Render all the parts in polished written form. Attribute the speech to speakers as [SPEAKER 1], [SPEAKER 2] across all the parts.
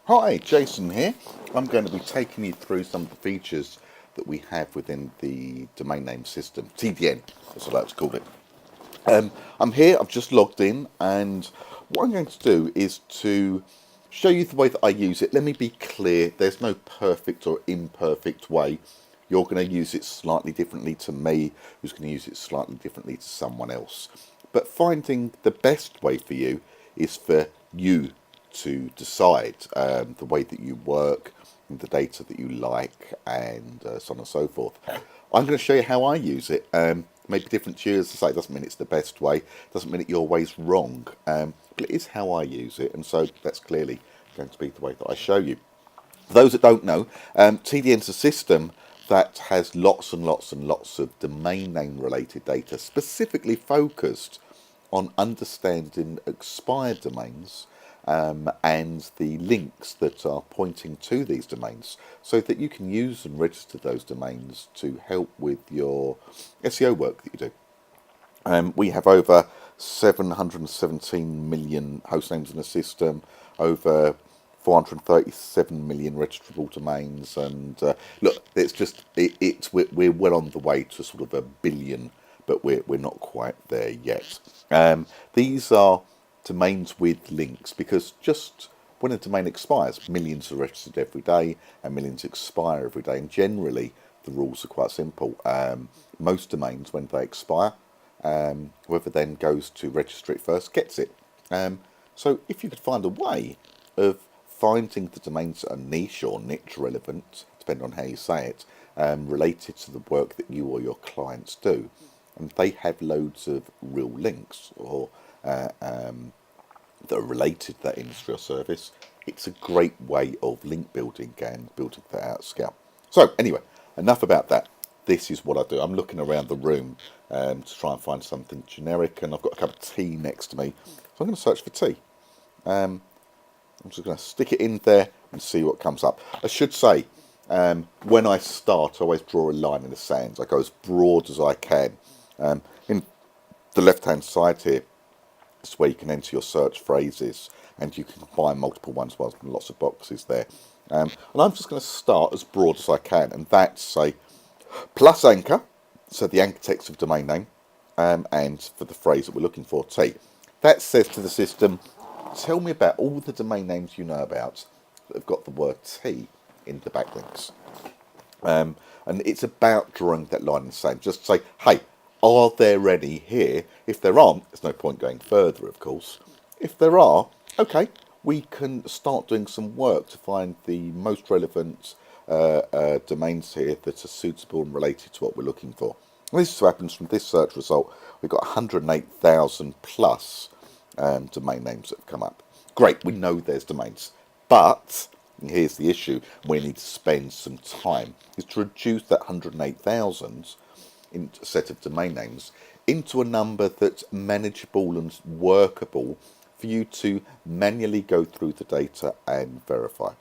[SPEAKER 1] Hi, Jason here. I'm going to be taking you through some of the features that we have within the domain name system, TDN, as I like to call it. I'm here, I've just logged in, and what I'm going to do is to show you the way that I use it. Let me be clear, there's no perfect or imperfect way. You're going to use it slightly differently to me, who's going to use it slightly differently to someone else. But finding the best way for you is for you to decide the way that you work, the data that you like, and so on and so forth. I'm going to show you how I use it. Maybe different to you, as I say, it doesn't mean it's the best way, doesn't mean that your way's wrong, but it is how I use it, and so that's clearly going to be the way that I show you. For those that don't know, TDN is a system that has lots and lots and lots of domain name related data, specifically focused on understanding expired domains and the links that are pointing to these domains, so that you can use and register those domains to help with your SEO work that you do. We have over 717 million host names in the system, over 437 million registrable domains, and look, we're well on the way to sort of a billion, but we're not quite there yet. These are domains with links, because just when a domain expires, millions are registered every day and millions expire every day, and generally the rules are quite simple. Most domains, when they expire, whoever then goes to register it first gets it. So if you could find a way of finding the domains that are niche or niche relevant, depending on how you say it, related to the work that you or your clients do, and they have loads of real links or that are related to that industry or service, it's a great way of link building and building that out scale. So anyway, enough about that. This is what I do. I'm looking around the room to try and find something generic, and I've got a cup of tea next to me, so I'm going to search for tea. I'm just going to stick it in there and see what comes up. I should say, when I start, I always draw a line in the sand. I go as broad as I can. In the left-hand side here, it's where you can enter your search phrases, and you can combine multiple ones with lots of boxes there. And I'm just going to start as broad as I can, and that's say plus anchor, so the anchor text of domain name, and for the phrase that we're looking for, T. That says to the system, tell me about all the domain names you know about that have got the word T in the backlinks. And it's about drawing that line in the sand. Just say, hey, are there any here? If there aren't, there's no point going further, of course. If there are, okay, we can start doing some work to find the most relevant domains here that are suitable and related to what we're looking for. And this is what happens from this search result. We've got 108,000 plus domain names that have come up. Great, we know there's domains, but and here's the issue, we need to spend some time, is to reduce that 108,000 in a set of domain names into a number that's manageable and workable for you to manually go through the data and verify.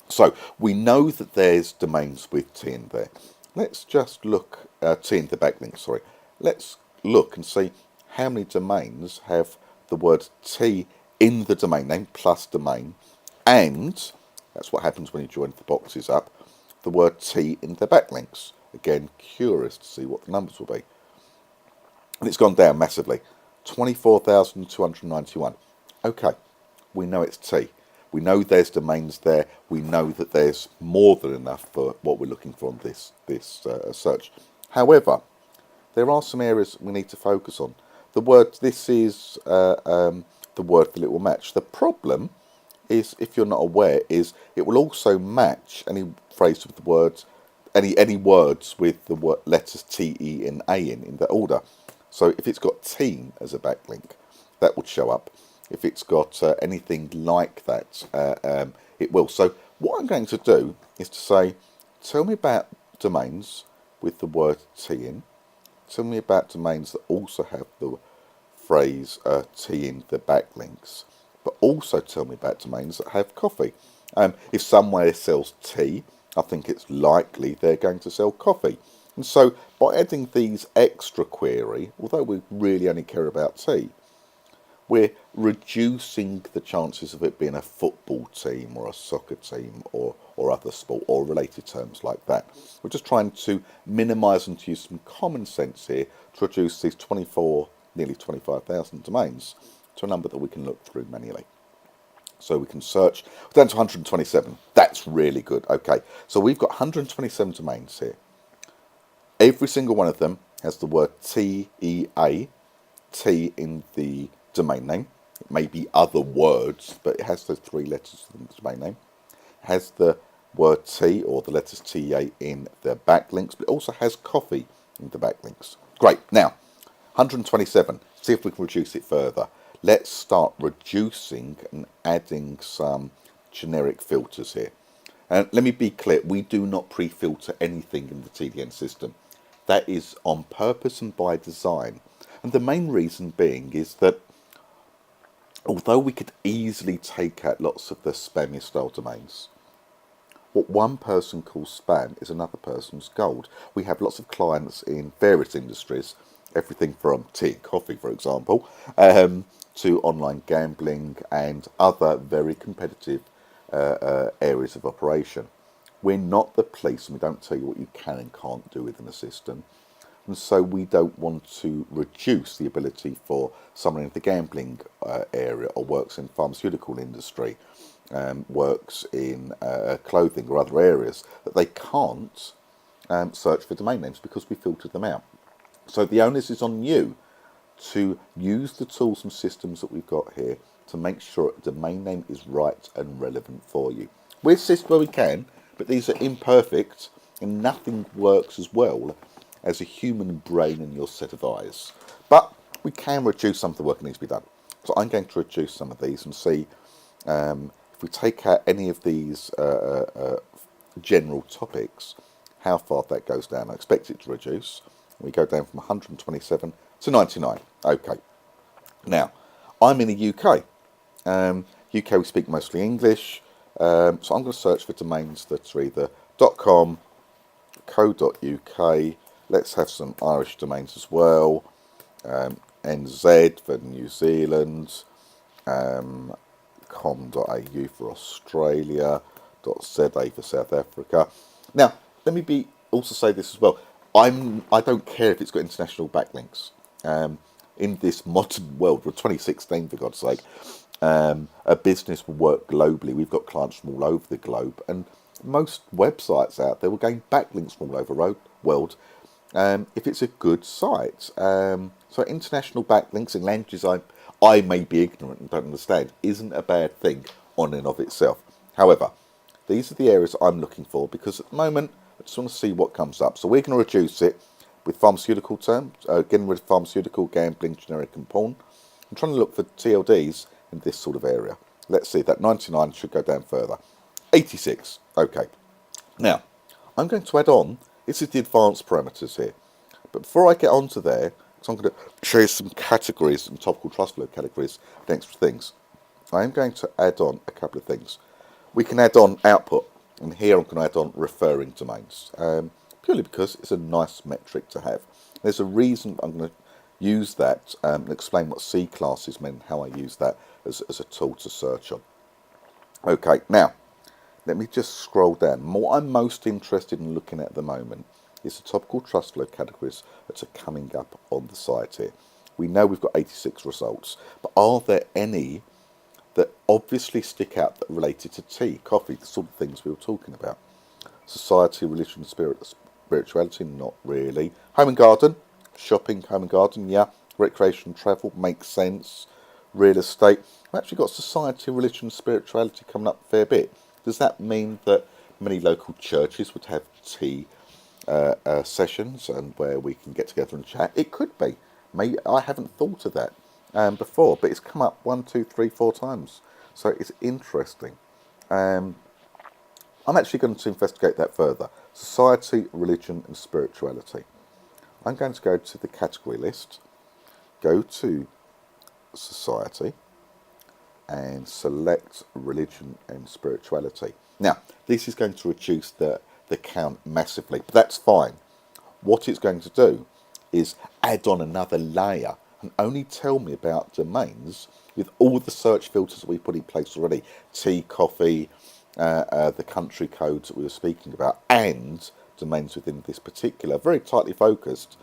[SPEAKER 1] So we know that there's domains with T in there. Let's just look, T in the backlink, sorry. Let's look and see how many domains have the word T in the domain name plus domain, and that's what happens when you join the boxes up, the word T in the backlinks. Again, curious to see what the numbers will be. And it's gone down massively. 24,291. Okay, we know it's T. We know there's domains there. We know that there's more than enough for what we're looking for on this search. However, there are some areas we need to focus on. The word, this is the word that it will match. The problem is, if you're not aware, is it will also match any phrase with the words, any words with the letters T, E, and A in that order. So if it's got teen as a backlink, that would show up. If it's got anything like that, it will. So what I'm going to do is to say, tell me about domains with the word T in. Tell me about domains that also have the phrase T in the backlinks, but also tell me about domains that have coffee. If somewhere sells tea, I think it's likely they're going to sell coffee. And so by adding these extra query, although we really only care about tea, we're reducing the chances of it being a football team or a soccer team or other sport or related terms like that. We're just trying to minimise and to use some common sense here to reduce these 24, nearly 25,000 domains to a number that we can look through manually. So we can search down to 127. That's really good. Okay, so we've got 127 domains here. Every single one of them has the word TEA, T in the domain name. It may be other words, but it has those three letters in the domain name. It has the word T or the letters TA in the backlinks, but it also has coffee in the backlinks. Great. Now, 127. See if we can reduce it further. Let's start reducing and adding some generic filters here. And let me be clear, we do not pre-filter anything in the TDN system. That is on purpose and by design. And the main reason being is that although we could easily take out lots of the spammy style domains, what one person calls spam is another person's gold. We have lots of clients in various industries, everything from tea and coffee, for example, to online gambling and other very competitive areas of operation. We're not the police, and we don't tell you what you can and can't do within the system. And so we don't want to reduce the ability for someone in the gambling area or works in the pharmaceutical industry, works in clothing or other areas, that they can't search for domain names because we filtered them out. So the onus is on you to use the tools and systems that we've got here to make sure a domain name is right and relevant for you. We assist where we can, but these are imperfect and nothing works as well as a human brain and your set of eyes. But we can reduce some of the work that needs to be done. So I'm going to reduce some of these and see if we take out any of these general topics, how far that goes down. I expect it to reduce. We go down from 127 to 99. Okay. Now, I'm in the UK. UK, we speak mostly English. So I'm going to search for domains that are either .com, co.uk. Let's have some Irish domains as well. NZ for New Zealand. .com.au for Australia. .za for South Africa. Now, let me also say this as well. I don't care if it's got international backlinks. In this modern world, we're 2016 for God's sake, a business will work globally. We've got clients from all over the globe, and most websites out there will gain backlinks from all over the world if it's a good site. So international backlinks in languages I may be ignorant and don't understand isn't a bad thing on and of itself. However, these are the areas I'm looking for because at the moment I just want to see what comes up. So we're going to reduce it with pharmaceutical terms, getting rid of pharmaceutical, gambling, generic and porn. I'm trying to look for TLDs in this sort of area. Let's see, that 99 should go down further. 86, okay. Now, I'm going to add on, this is the advanced parameters here. But before I get onto there, so I'm going to show you some categories, some topical trust flow categories and extra things. I am going to add on a couple of things. We can add on output, and here I'm going to add on referring domains, purely because it's a nice metric to have. There's a reason I'm going to use that and explain what C classes mean, how I use that as a tool to search on. Okay, now, let me just scroll down. What I'm most interested in looking at the moment is the topical trust flow categories that are coming up on the site here. We know we've got 86 results, but are there any that obviously stick out that are related to tea, coffee, the sort of things we were talking about? Society, religion, spirituality, not really. Home and garden, shopping, home and garden, yeah. Recreation, travel, makes sense. Real estate. We've actually got society, religion, spirituality coming up a fair bit. Does that mean that many local churches would have tea sessions and where we can get together and chat? It could be. Maybe I haven't thought of that before, but it's come up 1, 2, 3, 4 times. So it's interesting. I'm actually going to investigate that further. Society, religion and spirituality. I'm going to go to the category list, go to society and select religion and spirituality. Now, this is going to reduce the count massively, but that's fine. What it's going to do is add on another layer can only tell me about domains with all the search filters that we put in place already. Tea, coffee, the country codes that we were speaking about, and domains within this particular, very tightly focused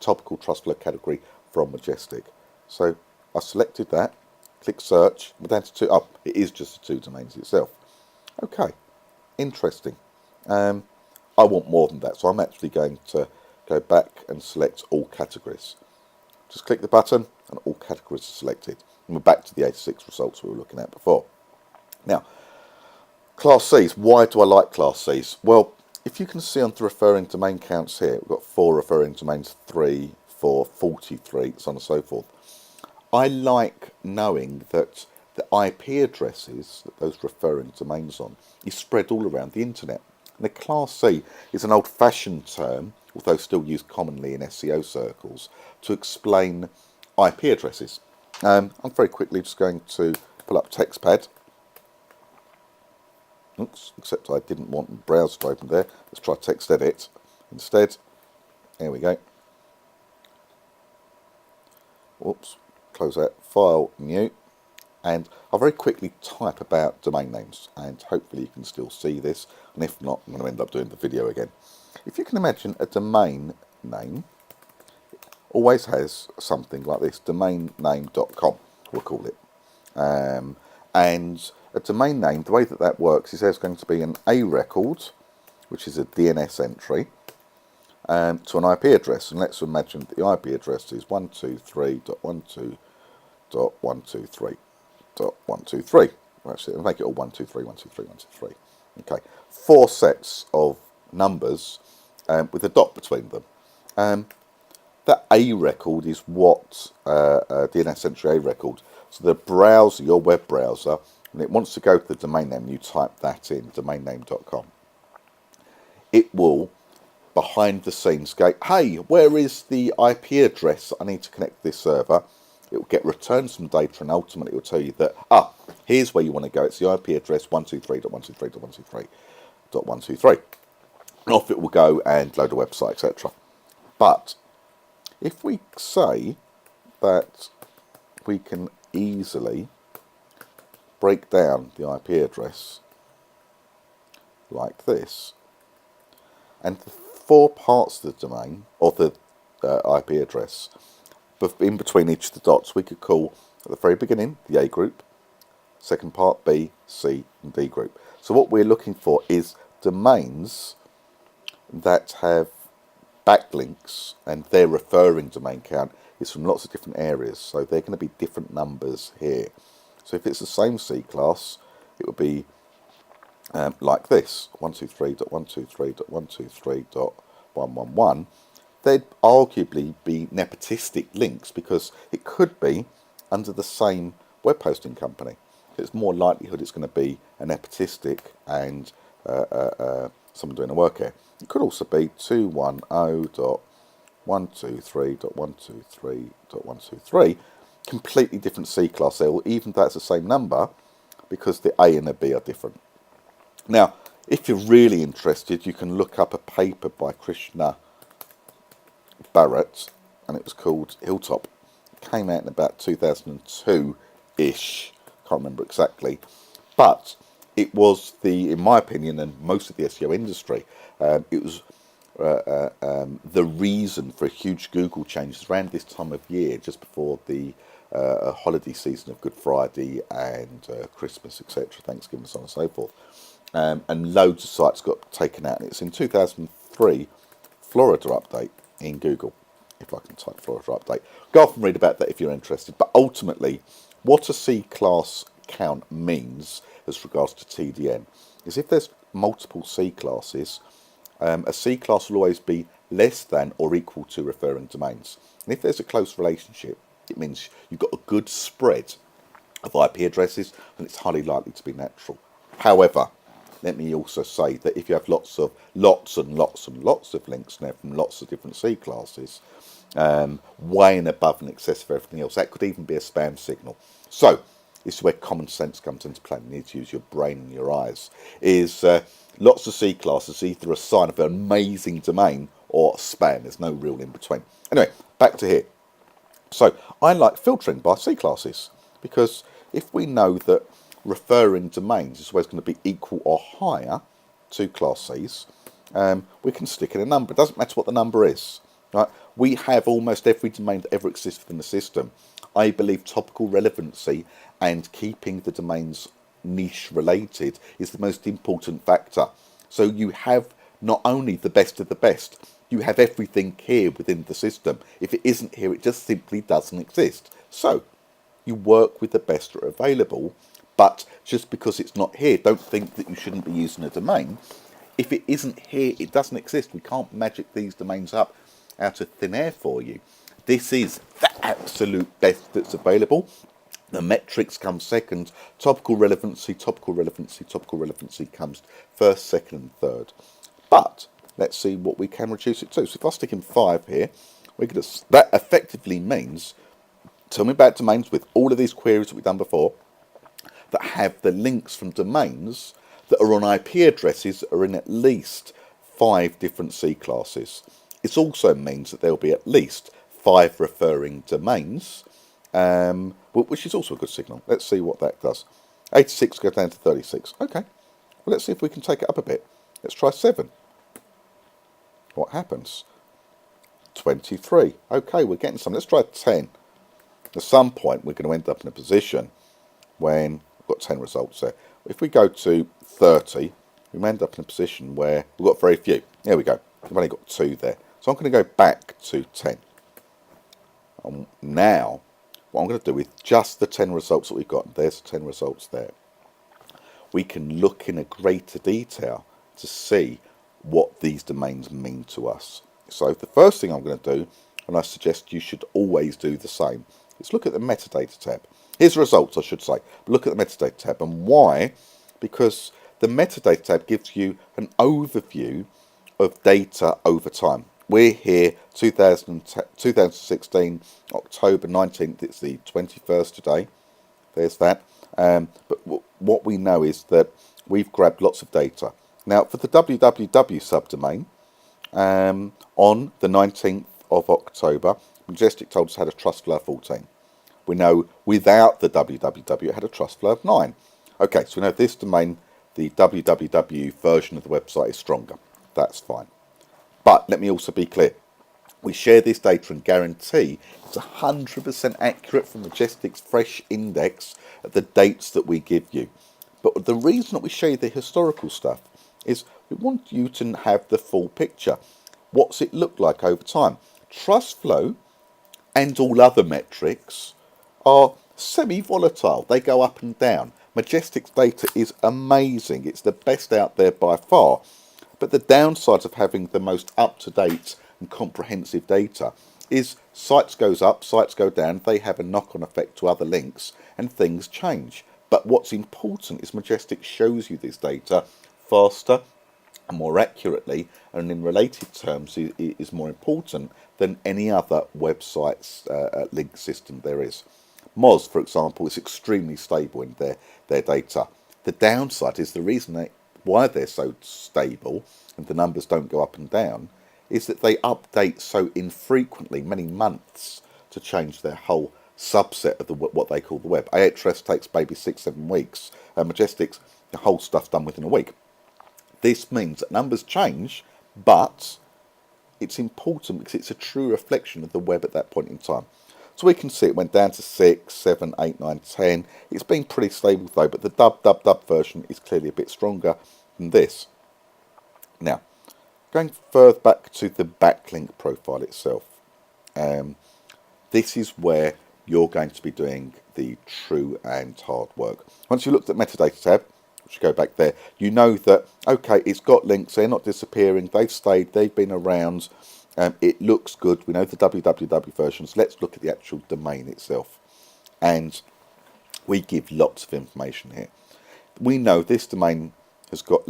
[SPEAKER 1] topical trust flow category from Majestic. So I selected that, click search, we're down to two. Oh, it is just the two domains itself. Okay, interesting. I want more than that, so I'm actually going to go back and select all categories. Just click the button and all categories are selected. And we're back to the 86 results we were looking at before. Now, Class Cs. Why do I like Class Cs? Well, if you can see on the referring domain counts here, we've got 4 referring domains, 3, 4, 43, so on and so forth. I like knowing that the IP addresses that those referring domains on is spread all around the internet. And a Class C is an old-fashioned term, although still used commonly in SEO circles, to explain IP addresses. I'm very quickly just going to pull up TextPad. Oops, except I didn't want the browser to open there. Let's try Text Edit instead. There we go. Whoops, close that, File, New. And I'll very quickly type about domain names, and hopefully you can still see this, and if not, I'm going to end up doing the video again. If you can imagine a domain name, always has something like this, domainname.com, we'll call it. And a domain name, the way that that works is there's going to be an A record, which is a DNS entry, to an IP address. And let's imagine that the IP address is 123.122.123.123. Actually, make it all 123.123.123. Okay, 4 sets of numbers with a dot between them. That A record is what DNS entry A record. So the browser, your web browser, when it wants to go to the domain name, you type that in, domainname.com. It will, behind the scenes, go, hey, where is the IP address I need to connect to this server? It will get returned some data, and ultimately it will tell you that, here's where you want to go. It's the IP address 123.123.123.123. And off it will go and load a website, etc. But if we say that we can easily break down the IP address like this, and the 4 parts of the domain, or the IP address, but in between each of the dots, we could call at the very beginning the A group, second part B, C, and D group. So what we're looking for is domains that have backlinks, and their referring domain count is from lots of different areas. So they're going to be different numbers here. So if it's the same C class, it would be like this, 123.123.123.111. They'd arguably be nepotistic links because it could be under the same web hosting company. It's more likelihood it's going to be a nepotistic and someone doing the work here. It could also be 210.123.123.123, completely different C class there, or even though it's the same number, because the A and the B are different. Now, if you're really interested, you can look up a paper by Krishna Barrett, and it was called Hilltop. It came out in about 2002-ish, can't remember exactly, but it was in my opinion, and most of the SEO industry, it was the reason for huge Google changes around this time of year, just before the holiday season of Good Friday and Christmas, etc., Thanksgiving, so on and so forth. And loads of sites got taken out. And it's in 2003, Florida update in Google. If I can type Florida update. Go off and read about that if you're interested. But ultimately, what a C-class count means as regards to TDN is if there's multiple C-classes, a C-class will always be less than or equal to referring domains. And if there's a close relationship, it means you've got a good spread of IP addresses, and it's highly likely to be natural. However, let me also say that if you have lots and lots of links now from lots of different C classes, way and above and excess of everything else, that could even be a spam signal. So this is where common sense comes into play. You need to use your brain and your eyes. Lots of C classes, either a sign of an amazing domain or spam. There's no real in between. Anyway, back to here. So I like filtering by C classes, because if we know that referring domains is always going to be equal or higher to class Cs, we can stick in a number. It doesn't matter what the number is. Right? We have almost every domain that ever exists within the system. I believe topical relevancy and keeping the domains niche related is the most important factor. So you have not only the best of the best, you have everything here within the system. If it isn't here, it just simply doesn't exist. So you work with the best that are available, but just because it's not here, don't think that you shouldn't be using a domain. If it isn't here, it doesn't exist. We can't magic these domains up out of thin air for you. This is the absolute best that's available. The metrics come second. Topical relevancy, topical relevancy, topical relevancy comes first, second, and third. But let's see what we can reduce it to. So if I stick in 5 here, that effectively means, tell me about domains with all of these queries that we've done before that have the links from domains that are on IP addresses that are in at least 5 different C classes. It also means that there will be at least 5 referring domains, which is also a good signal. Let's see what that does. 86 goes down to 36. Okay, well, let's see if we can take it up a bit. Let's try 7. What happens? 23. Okay, we're getting some. Let's try 10. At some point, we're going to end up in a position when we've got 10 results there. If we go to 30, we may end up in a position where we've got very few. There we go. We've only got 2 there. So I'm going to go back to 10. Now, what I'm going to do with just the 10 results that we've got, there's 10 results there, we can look in a greater detail to see what these domains mean to us. So the first thing I'm going to do, and I suggest you should always do the same, is look at the metadata tab. Here's the results, I should say. Look at the metadata tab. And why? Because the metadata tab gives you an overview of data over time. We're here 2016, October 19th, it's the 21st today. There's that. But what we know is that we've grabbed lots of data. Now, for the www subdomain, on the 19th of October, Majestic told us it had a trust flow of 14. We know without the www it had a trust flow of 9. Okay, so we know this domain, the www version of the website, is stronger. That's fine. But let me also be clear. We share this data and guarantee it's 100% accurate from Majestic's fresh index at the dates that we give you. But the reason that we show you the historical stuff is we want you to have the full picture. What's it look like over time? Trust flow and all other metrics are semi-volatile. They go up and down. Majestic's data is amazing. It's the best out there by far. But the downside of having the most up-to-date and comprehensive data is sites goes up, sites go down, they have a knock-on effect to other links, and things change. But what's important is Majestic shows you this data faster and more accurately, and in related terms is more important than any other website's link system there is. Moz, for example, is extremely stable in their data. The downside is the reason why they're so stable and the numbers don't go up and down is that they update so infrequently, many months, to change their whole subset of what they call the web. Ahrefs takes maybe 6-7 weeks. Majestic's, the whole stuff's done within a week. This means that numbers change, but it's important because it's a true reflection of the web at that point in time. So we can see it went down to 6, 7, 8, 9, 10. It's been pretty stable though, but the dub version is clearly a bit stronger than this. Now, going further back to the backlink profile itself, this is where you're going to be doing the true and hard work. Once you looked at metadata tab, which go back there, you know that, okay, it's got links, they're not disappearing, they've stayed, they've been around, it looks good, we know the www versions. Let's look at the actual domain itself. And we give lots of information here. We know this domain has got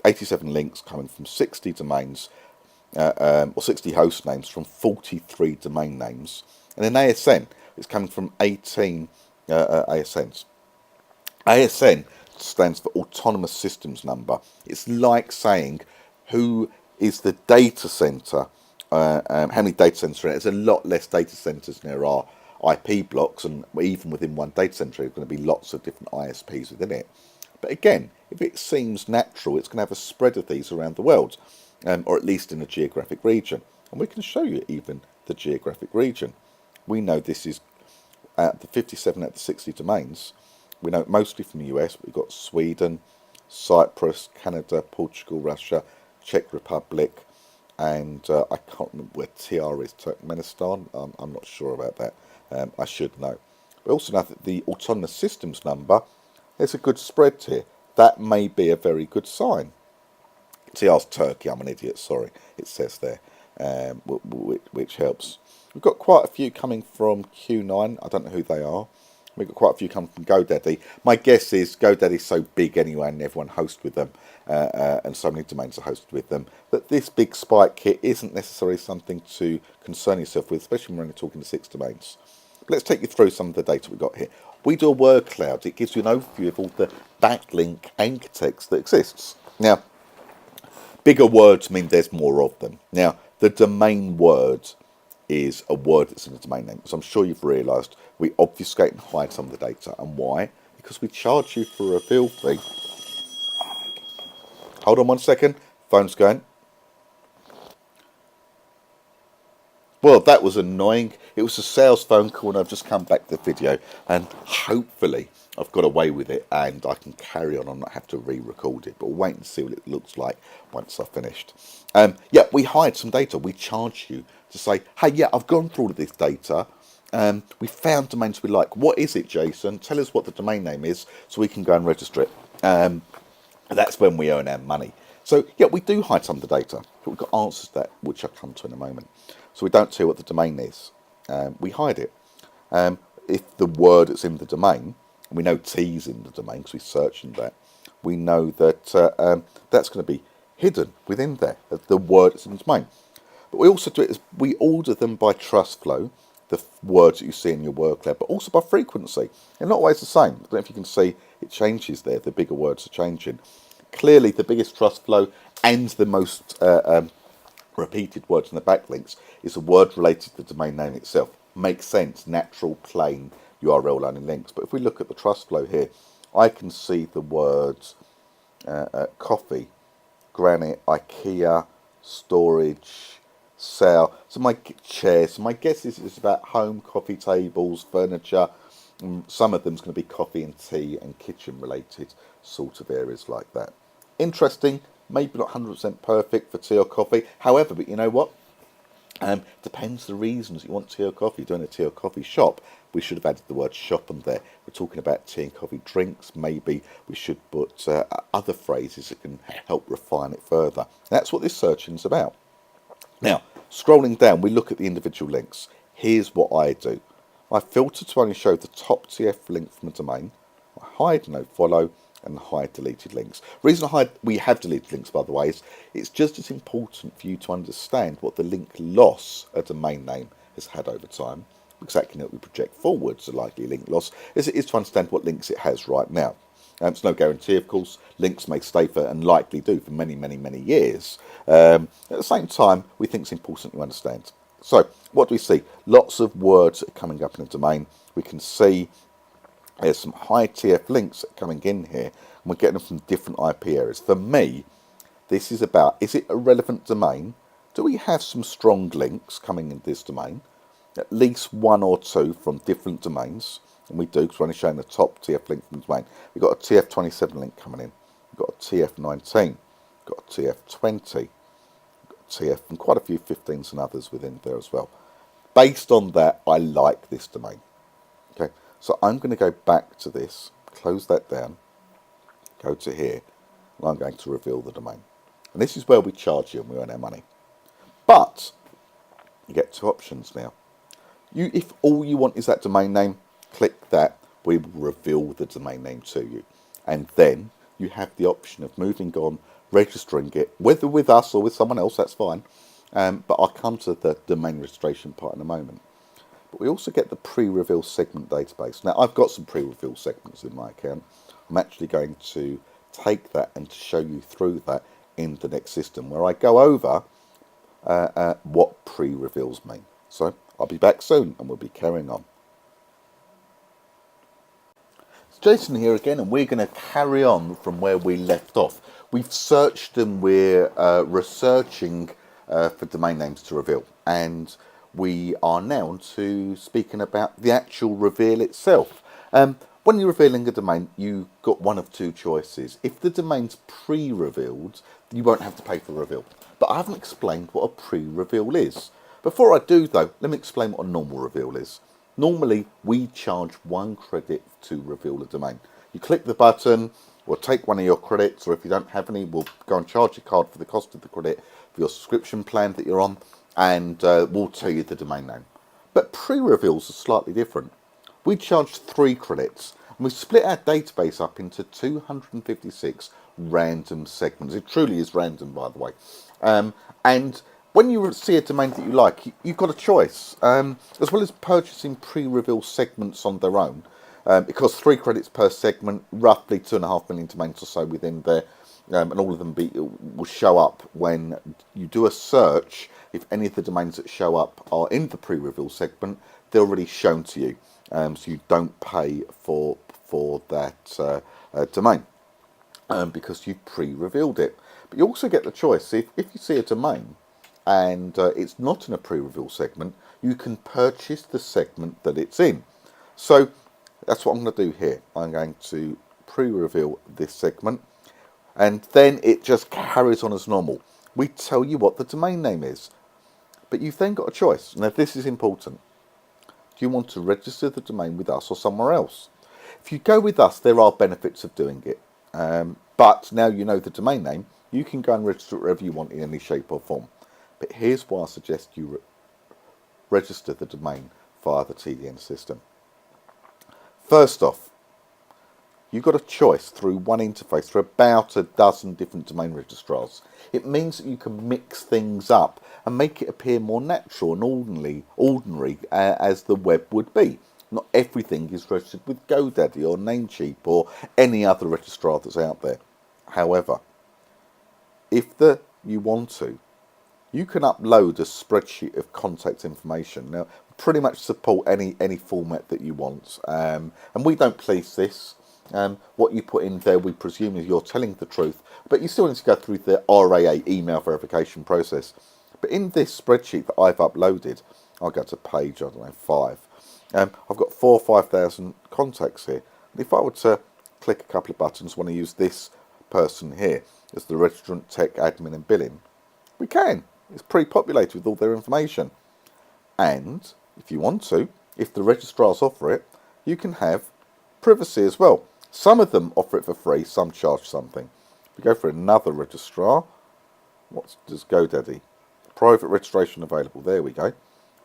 [SPEAKER 1] 87 links coming from 60 domains, or 60 host names from 43 domain names. And an ASN is coming from 18 ASNs. ASN stands for Autonomous Systems Number. It's like saying who is the data center, how many data centers are in it. There's a lot less data centers than there are IP blocks, and even within one data center, there's going to be lots of different ISPs within it. But again, if it seems natural, it's going to have a spread of these around the world, or at least in a geographic region. And we can show you even the geographic region. We know this is at the 57 out of the 60 domains. We know it mostly from the US, but we've got Sweden, Cyprus, Canada, Portugal, Russia, Czech Republic, and I can't remember where TR is, Turkmenistan. I'm not sure about that. I should know. We also know that the autonomous systems number, there's a good spread here. That may be a very good sign. TR's Turkey, I'm an idiot, sorry, it says there, which helps. We've got quite a few coming from Q9, I don't know who they are. We've got quite a few coming from GoDaddy. My guess is GoDaddy's so big anyway and everyone hosts with them, and so many domains are hosted with them, that this big spike here isn't necessarily something to concern yourself with, especially when we're only talking to 6 domains. But let's take you through some of the data we've got here. We do a word cloud. It gives you an overview of all the backlink anchor text that exists. Now, bigger words mean there's more of them. Now, the domain word is a word that's in the domain name. So I'm sure you've realised we obfuscate and hide some of the data. And why? Because we charge you for a reveal fee. Hold on one second. Phone's going. Well, that was annoying. It was a sales phone call and I've just come back to the video and hopefully I've got away with it and I can carry on and not have to re-record it. But we'll wait and see what it looks like once I've finished. Yeah, we hide some data. We charge you to say, hey, yeah, I've gone through all of this data. We found domains we like. What is it, Jason? Tell us what the domain name is so we can go and register it. That's when we earn our money. So, yeah, we do hide some of the data, but we've got answers to that, which I'll come to in a moment. So we don't tell you what the domain is. We hide it. If the word that's in the domain, and we know T's in the domain because we searched in that, we know that that's going to be hidden within there, the word that's in the domain. But we also do it as we order them by trust flow, the words that you see in your word cloud, but also by frequency. They're not always the same. I don't know if you can see it changes there. The bigger words are changing. Clearly, the biggest trust flow and the most repeated words in the backlinks is a word related to the domain name itself. Makes sense, natural, plain URL only links. But if we look at the trust flow here, I can see the words coffee, granite, IKEA, storage, sale. So my chairs. So my guess is it's about home, coffee tables, furniture. Some of them's going to be coffee and tea and kitchen related sort of areas like that. Interesting. Maybe not 100% perfect for tea or coffee. However, but you know what? Depends the reasons you want tea or coffee. Doing a tea or coffee shop, we should have added the word shop on there. We're talking about tea and coffee drinks. Maybe we should put other phrases that can help refine it further. That's what this searching is about. Now, scrolling down, we look at the individual links. Here's what I do. I filter to only show the top TF link from a domain. I hide no follow and hide deleted links. The reason we have deleted links, by the way, is it's just as important for you to understand what the link loss a domain name has had over time, because that can help you project forwards a likely link loss, as it is to understand what links it has right now. It's no guarantee, of course. Links may stay for, and likely do, for many, many, many years. At the same time, we think it's important you understand. So, what do we see? Lots of words that are coming up in a domain. We can see there's some high TF links coming in here, and we're getting them from different IP areas. For me, this is about, is it a relevant domain? Do we have some strong links coming in this domain? At least one or two from different domains, and we do, because we're only showing the top TF link from the domain. We've got a TF27 link coming in, we've got a TF19, we've got a TF20, TF, and quite a few 15s and others within there as well. Based on that, I like this domain. Okay, so I'm going to go back to this, close that down, go to here, and I'm going to reveal the domain. And this is where we charge you and we earn our money. But you get two options now. If all you want is that domain name, click that. We will reveal the domain name to you. And then you have the option of moving on, registering it, whether with us or with someone else, that's fine. But I'll come to the domain registration part in a moment. But we also get the pre-reveal segment database. Now, I've got some pre-reveal segments in my account. I'm actually going to take that and show you through that in the next system, where I go over what pre-reveals mean. So I'll be back soon and we'll be carrying on. Jason here again, and we're going to carry on from where we left off. We've searched and we're researching for domain names to reveal, and we are now to speaking about the actual reveal itself. When you're revealing a domain, you've got one of two choices. If the domain's pre-revealed, you won't have to pay for the reveal. But I haven't explained what a pre-reveal is. Before I do though, let me explain what a normal reveal is. Normally, we charge 1 credit to reveal a domain. You click the button, we'll take one of your credits, or if you don't have any, we'll go and charge your card for the cost of the credit for your subscription plan that you're on, and we'll tell you the domain name. But pre-reveals are slightly different. We charge 3 credits, and we split our database up into 256 random segments. It truly is random, by the way. And when you see a domain that you like, you've got a choice. As well as purchasing pre-reveal segments on their own, it costs 3 credits per segment, roughly 2.5 million domains or so within there, and all of them will show up when you do a search. If any of the domains that show up are in the pre-reveal segment, they're already shown to you, so you don't pay for that domain because you've pre-revealed it. But you also get the choice. If you see a domain and it's not in a pre-reveal segment, you can purchase the segment that it's in. So that's what I'm going to do here. I'm going to pre-reveal this segment, and then it just carries on as normal. We tell you what the domain name is, but you've then got a choice. Now this is important. Do you want to register the domain with us or somewhere else? If you go with us, there are benefits of doing it. But now you know the domain name, you can go and register it wherever you want in any shape or form. But here's why I suggest you register the domain via the TDN system. First off, you've got a choice through one interface for about a dozen different domain registrars. It means that you can mix things up and make it appear more natural and ordinary as the web would be. Not everything is registered with GoDaddy or Namecheap or any other registrar that's out there. However, if you want to, you can upload a spreadsheet of contact information. Now, pretty much support any format that you want, and we don't police this. What you put in there, we presume is you're telling the truth, but you still need to go through the RAA email verification process. But in this spreadsheet that I've uploaded, I'll go to page, 5. I've got 4,000 or 5,000 contacts here. And if I were to click a couple of buttons, want to use this person here as the registrant, tech, admin and billing, we can. It's pre-populated with all their information. And if you want to, if the registrars offer it, you can have privacy as well. Some of them offer it for free, some charge something. If we go for another registrar, what does GoDaddy? Private registration available. There we go.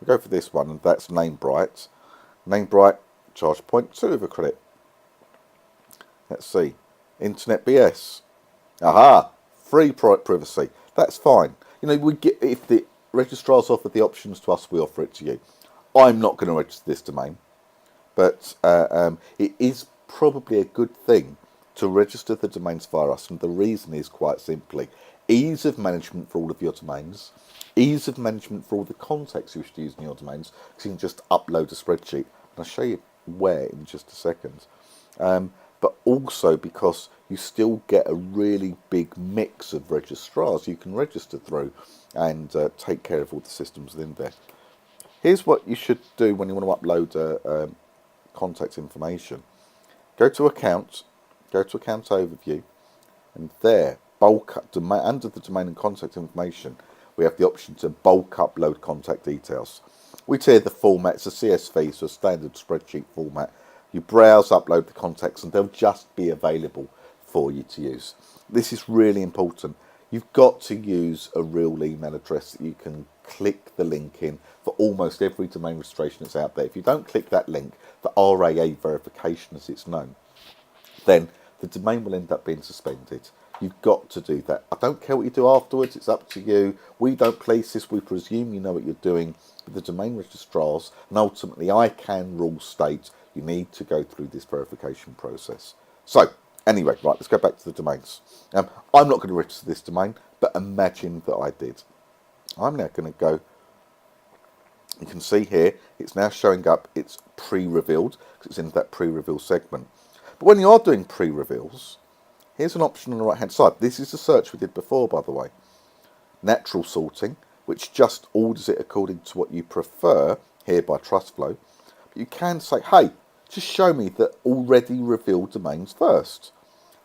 [SPEAKER 1] We go for this one, and that's NameBright. NameBright, charge 0.2 of a credit. Let's see. Internet BS. Aha! Free privacy. That's fine. You know, we get, if the registrars offer the options to us, we offer it to you. I'm not going to register this domain, but it is probably a good thing to register the domains via us, and the reason is quite simply ease of management for all of your domains, ease of management for all the contacts you should use in your domains, because you can just upload a spreadsheet, and I'll show you where in just a second. But also because you still get a really big mix of registrars you can register through and take care of all the systems within there. Here's what you should do when you want to upload contact information. Go to Account, go to Account Overview, and there, under the domain and contact information, we have the option to bulk upload contact details. We tier the format, it's a CSV, so a standard spreadsheet format. You browse, upload the contacts, and they'll just be available for you to use. This is really important. You've got to use a real email address that you can click the link in for almost every domain registration that's out there. If you don't click that link, the RAA verification as it's known, then the domain will end up being suspended. You've got to do that. I don't care what you do afterwards, it's up to you. We don't place this, we presume you know what you're doing with the domain registrars, and ultimately ICANN rules state you need to go through this verification process. So, anyway, right, let's go back to the domains. I'm not going to register this domain, but imagine that I did. I'm now going to go, you can see here, it's now showing up, it's pre-revealed, because it's in that pre-reveal segment. But when you are doing pre-reveals, here's an option on the right hand side. This is the search we did before, by the way. Natural sorting, which just orders it according to what you prefer, here by TrustFlow. But you can say, hey, just show me the already revealed domains first.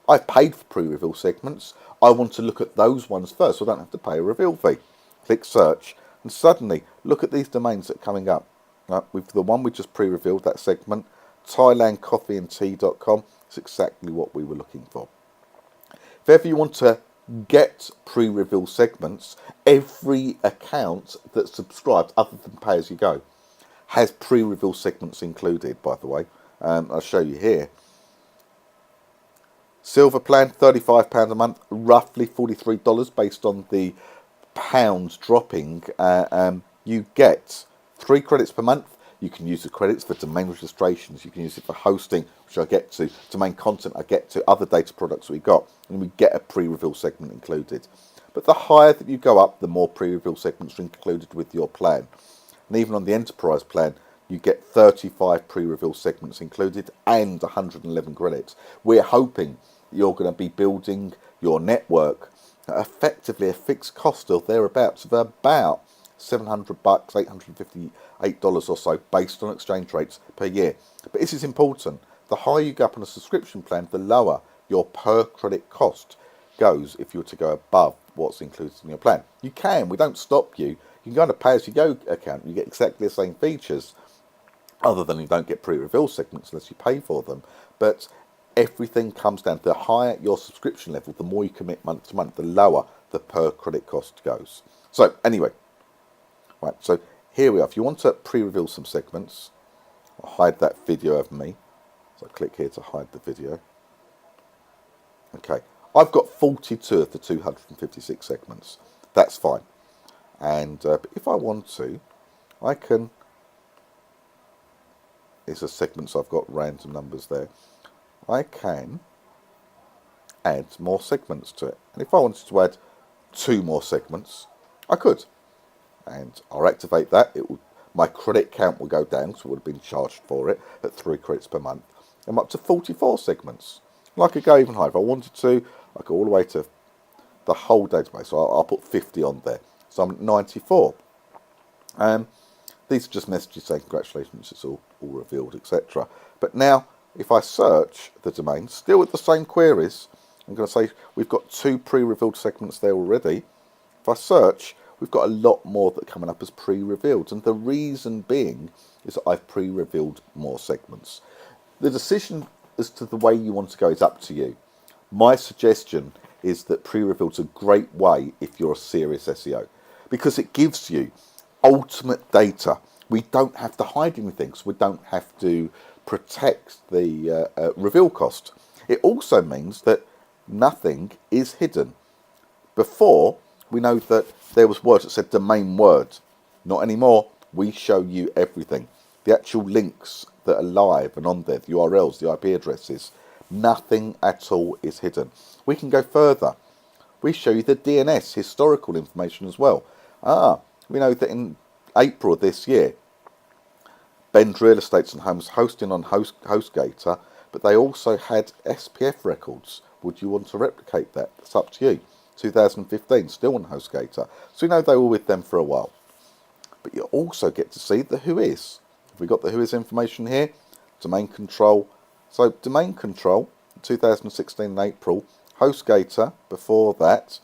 [SPEAKER 1] I've paid for pre-reveal segments. I want to look at those ones first, so I don't have to pay a reveal fee. Click search, and suddenly look at these domains that are coming up. With the one we just pre-revealed, that segment, thailandcoffeeandtea.com, it's exactly what we were looking for. If ever you want to get pre-reveal segments, every account that subscribes, other than pay as you go, has pre-reveal segments included, by the way. I'll show you here. Silver plan, £35 a month, roughly $43 based on the pounds dropping. You get 3 credits per month. You can use the credits for domain registrations. You can use it for hosting, which I get to, domain content I get to, other data products we got, and we get a pre-reveal segment included. But the higher that you go up, the more pre-reveal segments are included with your plan. And even on the enterprise plan, you get 35 pre-reveal segments included and 111 credits. We're hoping you're going to be building your network at effectively a fixed cost of thereabouts of about $700, $858 or so, based on exchange rates per year. But this is important. The higher you go up on a subscription plan, the lower your per credit cost goes if you were to go above what's included in your plan. You can, we don't stop you. You can go on a pay-as-you-go account. You get exactly the same features, other than you don't get pre-reveal segments unless you pay for them. But everything comes down to the higher your subscription level, the more you commit month to month, the lower the per credit cost goes. So anyway, right, so here we are. If you want to pre-reveal some segments, I'll hide that video of me. So I click here to hide the video. Okay, I've got 42 of the 256 segments. That's fine. And but if I want to, I can, it's a segments, I've got random numbers there. I can add more segments to it. And if I wanted to add 2 more segments, I could. And I'll activate that. It will, my credit count will go down, so I would have been charged for it at 3 credits per month. I'm up to 44 segments. And I could go even higher. If I wanted to, I go all the way to the whole database. So I'll put 50 on there. So I'm at 94. These are just messages saying congratulations, it's all revealed, etc. But now, if I search the domain, still with the same queries, I'm going to say we've got 2 pre-revealed segments there already. If I search, we've got a lot more that are coming up as pre-revealed. And the reason being is that I've pre-revealed more segments. The decision as to the way you want to go is up to you. My suggestion is that pre-reveal's a great way if you're a serious SEO, because it gives you ultimate data. We don't have to hide anything, so we don't have to protect the reveal cost. It also means that nothing is hidden. Before, we know that there was words that said domain word. Not anymore. We show you everything. The actual links that are live and on there, the URLs, the IP addresses, nothing at all is hidden. We can go further. We show you the DNS, historical information as well. We know that in April of this year, Ben's Real Estates and Homes hosting on HostGator, but they also had SPF records. Would you want to replicate that? It's up to you. 2015, still on HostGator. So we know they were with them for a while. But you also get to see the whois. Have we got the whois information here? Domain control. So domain control, 2016 in April. HostGator before that.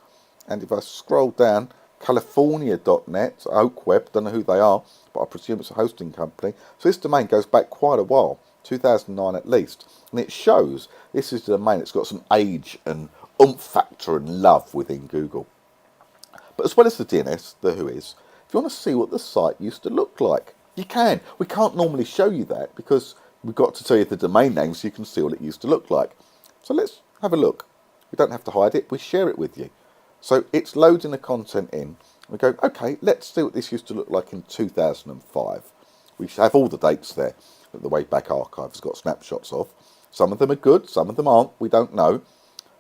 [SPEAKER 1] And if I scroll down, California.net, OakWeb, don't know who they are, but I presume it's a hosting company. So this domain goes back quite a while, 2009 at least. And it shows this is the domain. It's got some age and oomph factor and love within Google. But as well as the DNS, the whois, if you want to see what the site used to look like, you can. We can't normally show you that because we've got to tell you the domain name so you can see what it used to look like. So let's have a look. We don't have to hide it. We share it with you. So it's loading the content in. We go, okay, let's see what this used to look like in 2005. We have all the dates there that the Wayback Archive has got snapshots of. Some of them are good, some of them aren't. We don't know.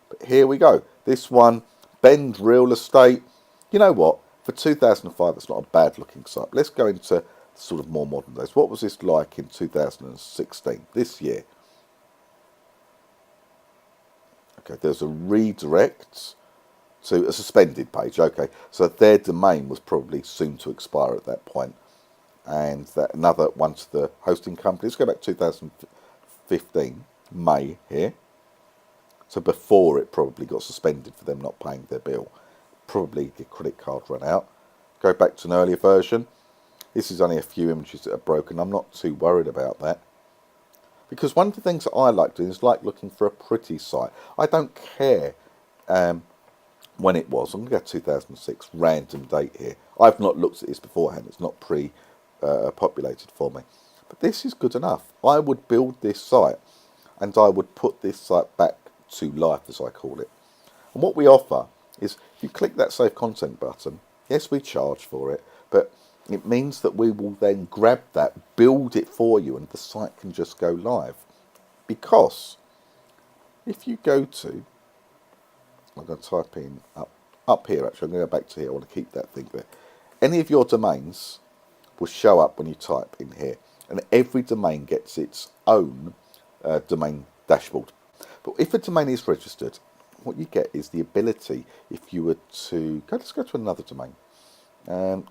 [SPEAKER 1] But here we go. This one, Ben's Real Estate. You know what? For 2005, it's not a bad looking site. Let's go into sort of more modern days. What was this like in 2016, this year? Okay, there's a redirect to a suspended page. Okay, so their domain was probably soon to expire at that point. And that another one to the hosting company. Let's go back to 2015, May here. So before it probably got suspended for them not paying their bill. Probably the credit card ran out. Go back to an earlier version. This is only a few images that are broken. I'm not too worried about that. Because one of the things that I like doing is like looking for a pretty site. I don't care when it was. I'm going to go 2006, random date here. I've not looked at this beforehand. It's not populated for me. But this is good enough. I would build this site and I would put this site back to life, as I call it. And what we offer is, if you click that Save Content button, yes, we charge for it, but it means that we will then grab that, build it for you, and the site can just go live. Because if you go to, I'm going to type in up here, actually, I'm going to go back to here, I want to keep that thing there. Any of your domains will show up when you type in here, and every domain gets its own domain dashboard. But if a domain is registered, what you get is the ability, if you were to go, let's go to another domain.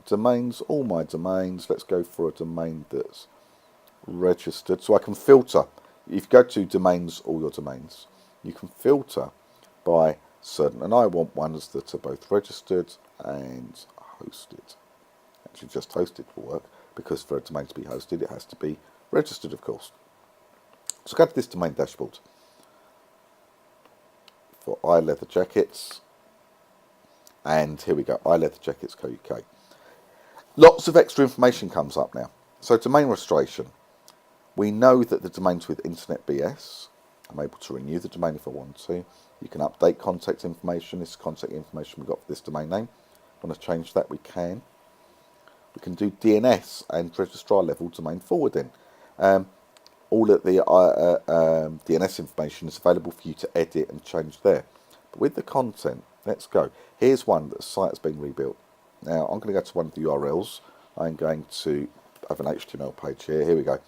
[SPEAKER 1] Domains, all my domains. Let's go for a domain that's registered, so I can filter. If you go to domains, all your domains, you can filter by certain, and I want ones that are both registered and hosted. Actually, just hosted will work, because for a domain to be hosted, it has to be registered, of course. So go to this domain dashboard for iLeatherJackets, and here we go, iLeatherJackets.co.uk. Lots of extra information comes up now. So domain registration. We know that the domain's with Internet BS. I'm able to renew the domain if I want to. You can update contact information. This is contact information we've got for this domain name. Want to change that, we can. We can do DNS and registrar level domain forwarding. All of the DNS information is available for you to edit and change there. But with the content, let's go. Here's one that the site has been rebuilt. Now, I'm going to go to one of the URLs. I'm going to have an HTML page here. Here we go.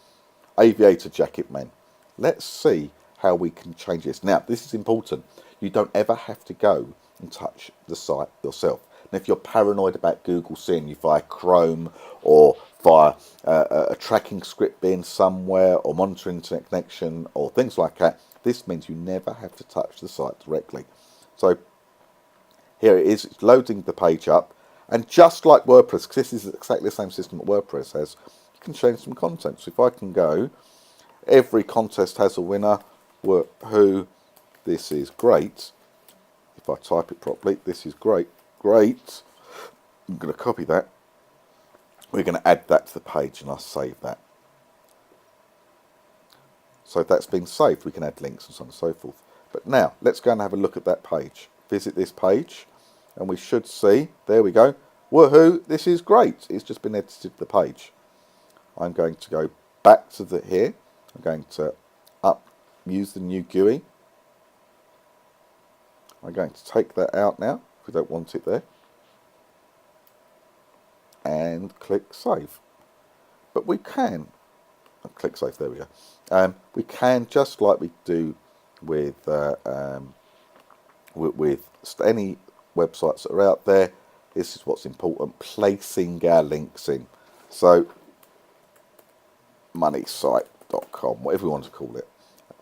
[SPEAKER 1] Aviator Jacket Men. Let's see how we can change this. Now, this is important. You don't ever have to go and touch the site yourself. And if you're paranoid about Google seeing you via Chrome or via a tracking script being somewhere or monitoring internet connection or things like that, this means you never have to touch the site directly. So here it is, it's loading the page up, and just like WordPress, because this is exactly the same system that WordPress has, you can change some content. So if I can go, every contest has a winner, who, this is great. If I type it properly, this is great, great. I'm going to copy that. We're going to add that to the page, and I'll save that. So that's been saved. We can add links and so on and so forth. But now, let's go and have a look at that page. Visit this page, and we should see, there we go, woohoo, this is great. It's just been edited to the page. I'm going to go back to here. I'm going to use the new GUI. I'm going to take that out now, if we don't want it there. And click Save. But we can, click Save, there we go. We can, just like we do with any websites that are out there, this is what's important, placing our links in. So, moneysite.com, whatever we want to call it.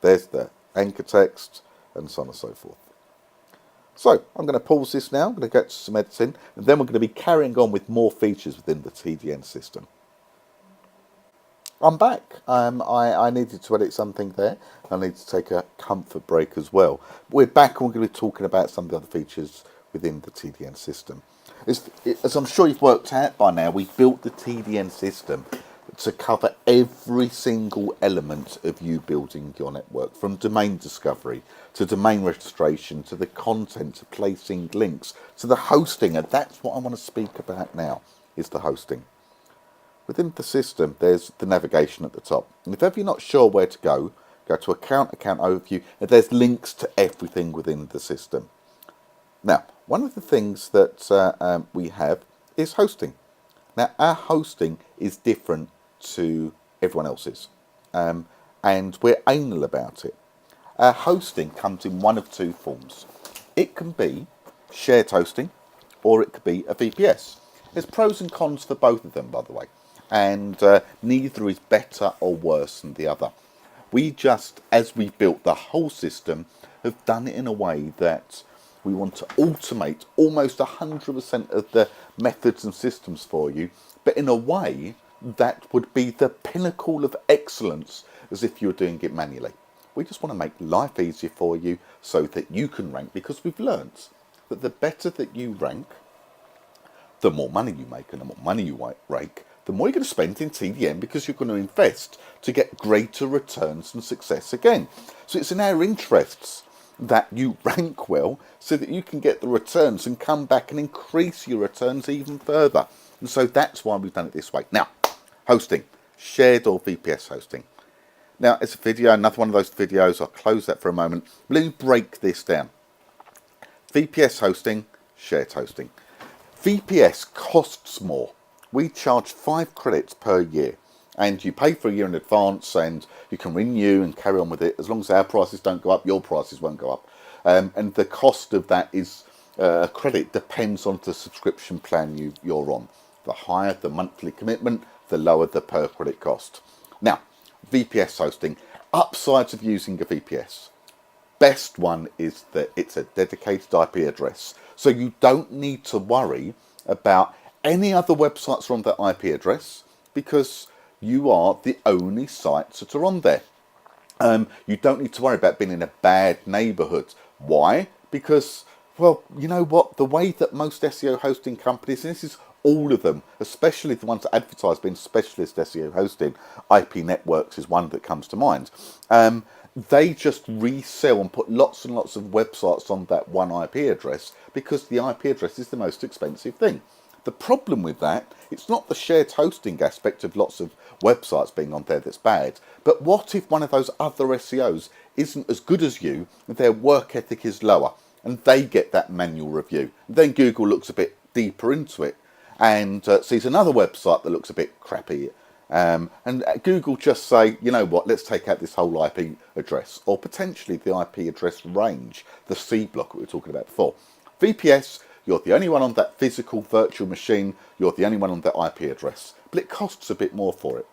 [SPEAKER 1] There's the anchor text, and so on and so forth. So, I'm going to pause this now, I'm going to get to some editing, and then we're going to be carrying on with more features within the TDN system. I'm back. I needed to edit something there. I need to take a comfort break as well. We're back, and we're going to be talking about some of the other features within the TDN system. As I'm sure you've worked out by now, we've built the TDN system to cover every single element of you building your network, from domain discovery to domain registration to the content to placing links to the hosting, and that's what I want to speak about now, is the hosting. Within the system, there's the navigation at the top, and if ever you're not sure where to go to account overview, and there's links to everything within the system. Now, one of the things that we have is hosting. Now, our hosting is different to everyone else's, and we're anal about it. hosting comes in one of two forms. It can be shared hosting, or it could be a VPS. There's pros and cons for both of them, by the way, and neither is better or worse than the other. We just, as we built the whole system, have done it in a way that we want to automate almost 100% of the methods and systems for you, but in a way that would be the pinnacle of excellence as if you were doing it manually. We just want to make life easier for you so that you can rank, because we've learnt that the better that you rank, the more money you make, and the more money you rank, the more you're going to spend in TDM, because you're going to invest to get greater returns and success again. So it's in our interests that you rank well so that you can get the returns and come back and increase your returns even further. And so that's why we've done it this way. Now, hosting, shared or VPS hosting. Now, it's a video, another one of those videos. I'll close that for a moment. Let me break this down. VPS hosting, shared hosting. VPS costs more. We charge 5 credits per year, and you pay for a year in advance, and you can renew and carry on with it. As long as our prices don't go up, your prices won't go up. And the cost of that is credit depends on the subscription plan you're on. The higher the monthly commitment, the lower the per credit cost. Now, VPS hosting, upsides of using a VPS. Best one is that it's a dedicated IP address, so you don't need to worry about any other websites are on that IP address, because you are the only sites that are on there. You don't need to worry about being in a bad neighbourhood. Why? Because, well, you know what? The way that most SEO hosting companies, and this is all of them, especially the ones that advertise being specialist SEO hosting, IP Networks is one that comes to mind. They just resell and put lots and lots of websites on that one IP address, because the IP address is the most expensive thing. The problem with that, it's not the shared hosting aspect of lots of websites being on there that's bad, but what if one of those other SEOs isn't as good as you, their work ethic is lower, and they get that manual review? Then Google looks a bit deeper into it and sees another website that looks a bit crappy. And Google just say, you know what, let's take out this whole IP address, or potentially the IP address range, the C block that we were talking about before. VPS, you're the only one on that physical virtual machine, you're the only one on that IP address, but it costs a bit more for it.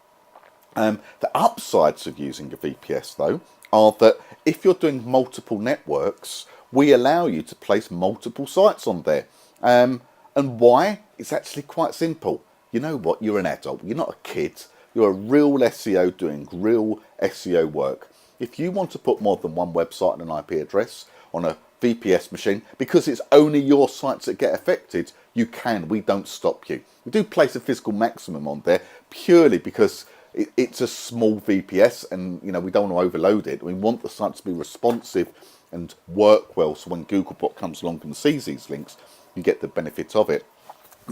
[SPEAKER 1] The upsides of using a VPS, though, are that if you're doing multiple networks, we allow you to place multiple sites on there. And why? It's actually quite simple. You know what? You're an adult. You're not a kid. You're a real SEO doing real SEO work. If you want to put more than one website and an IP address on a VPS machine, because it's only your sites that get affected, you can. We don't stop you. We do place a physical maximum on there purely because it's a small VPS, and you know we don't want to overload it. We want the site to be responsive and work well, so when Googlebot comes along and sees these links, you get the benefit of it.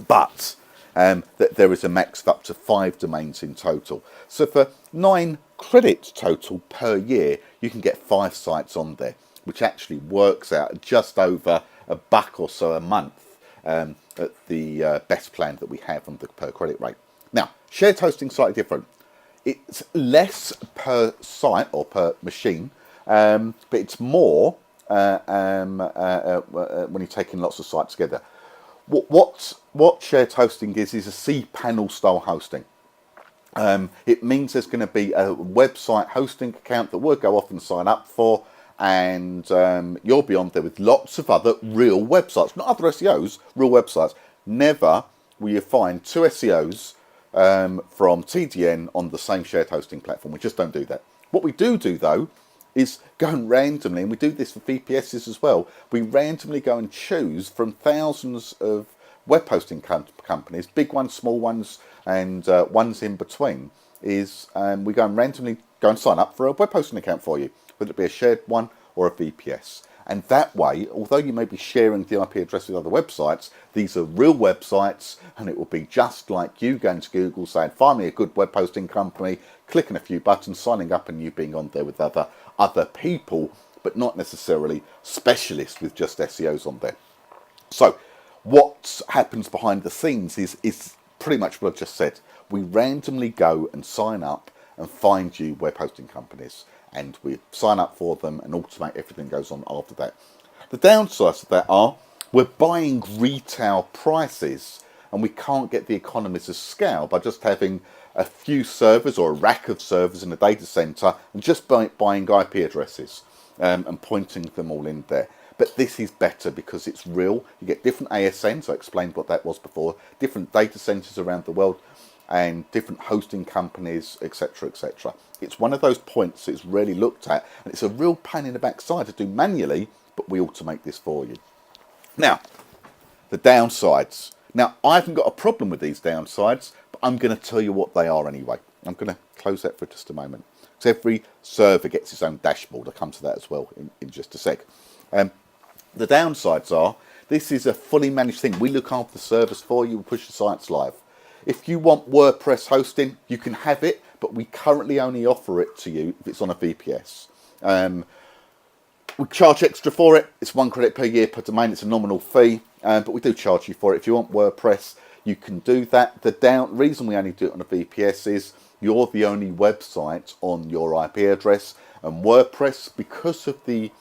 [SPEAKER 1] But that there is a max of up to 5 domains in total. So for 9 credits total per year, you can get 5 sites on there, which actually works out just over $1 or so a month at the best plan that we have on the per credit rate. Now, shared hosting slightly different. It's less per site or per machine, but it's more when you're taking lots of sites together. What shared hosting is a cPanel style hosting. It means there's going to be a website hosting account that we'll go off and sign up for, and you'll be on there with lots of other real websites, not other SEOs, real websites. Never will you find 2 SEOs from TDN on the same shared hosting platform. We just don't do that. What we do though is go and randomly, and we do this for VPSs as well, we randomly go and choose from thousands of web hosting companies, big ones, small ones, and ones in between, is we go and randomly go and sign up for a web hosting account for you, whether it be a shared one or a VPS. And that way, although you may be sharing the IP address with other websites, these are real websites, and it will be just like you going to Google saying, find me a good web hosting company, clicking a few buttons, signing up, and you being on there with other people, but not necessarily specialists with just SEOs on there. So what happens behind the scenes is pretty much what I just said. We randomly go and sign up and find you web hosting companies. and we sign up for them and automate everything that goes on after that. The downsides of that are we're buying retail prices and we can't get the economies of scale by just having a few servers or a rack of servers in a data center and just buying IP addresses and pointing them all in there. But this is better because it's real. You get different ASNs, I explained what that was before, different data centers around the world and different hosting companies, etc., etc. It's one of those points that's really looked at, and it's a real pain in the backside to do manually, but we automate this for you. Now, the downsides. Now, I haven't got a problem with these downsides, but I'm going to tell you what they are anyway. I'm going to close that for just a moment. So every server gets its own dashboard. I'll come to that as well in just a sec. The downsides are, this is a fully managed thing. We look after the servers for you, we push the sites live. If you want WordPress hosting, you can have it, but we currently only offer it to you if it's on a VPS. We charge extra for it. It's £1 per year per domain. It's a nominal fee, but we do charge you for it. If you want WordPress, you can do that. The reason we only do it on a VPS is you're the only website on your IP address, and WordPress, because of the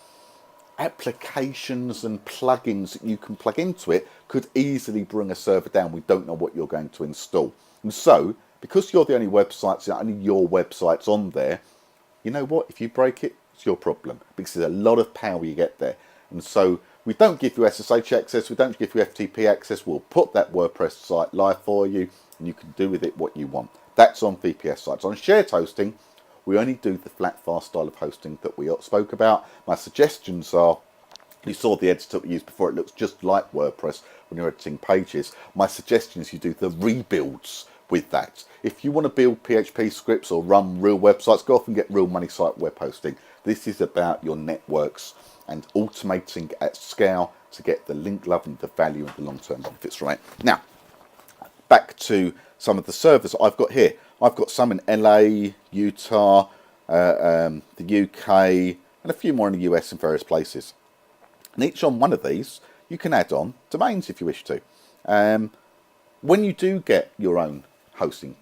[SPEAKER 1] applications and plugins that you can plug into it, could easily bring a server down. We don't know what you're going to install. And so, because you're the only website, only your website's on there, you know what? If you break it, it's your problem, because there's a lot of power you get there. And so we don't give you SSH access, we don't give you FTP access. We'll put that WordPress site live for you, and you can do with it what you want. That's on VPS sites. On shared hosting, we only do the flat, fast style of hosting that we spoke about. My suggestions are, you saw the editor we used before, it looks just like WordPress when you're editing pages. My suggestion is you do the rebuilds with that. If you want to build PHP scripts or run real websites, go off and get real money site web hosting. This is about your networks and automating at scale to get the link love and the value and the long-term benefits from it. Now, back to some of the servers I've got here. I've got some in LA, Utah, the UK, and a few more in the US and various places. And each on one of these, you can add on domains if you wish to. When you do get your own hosting,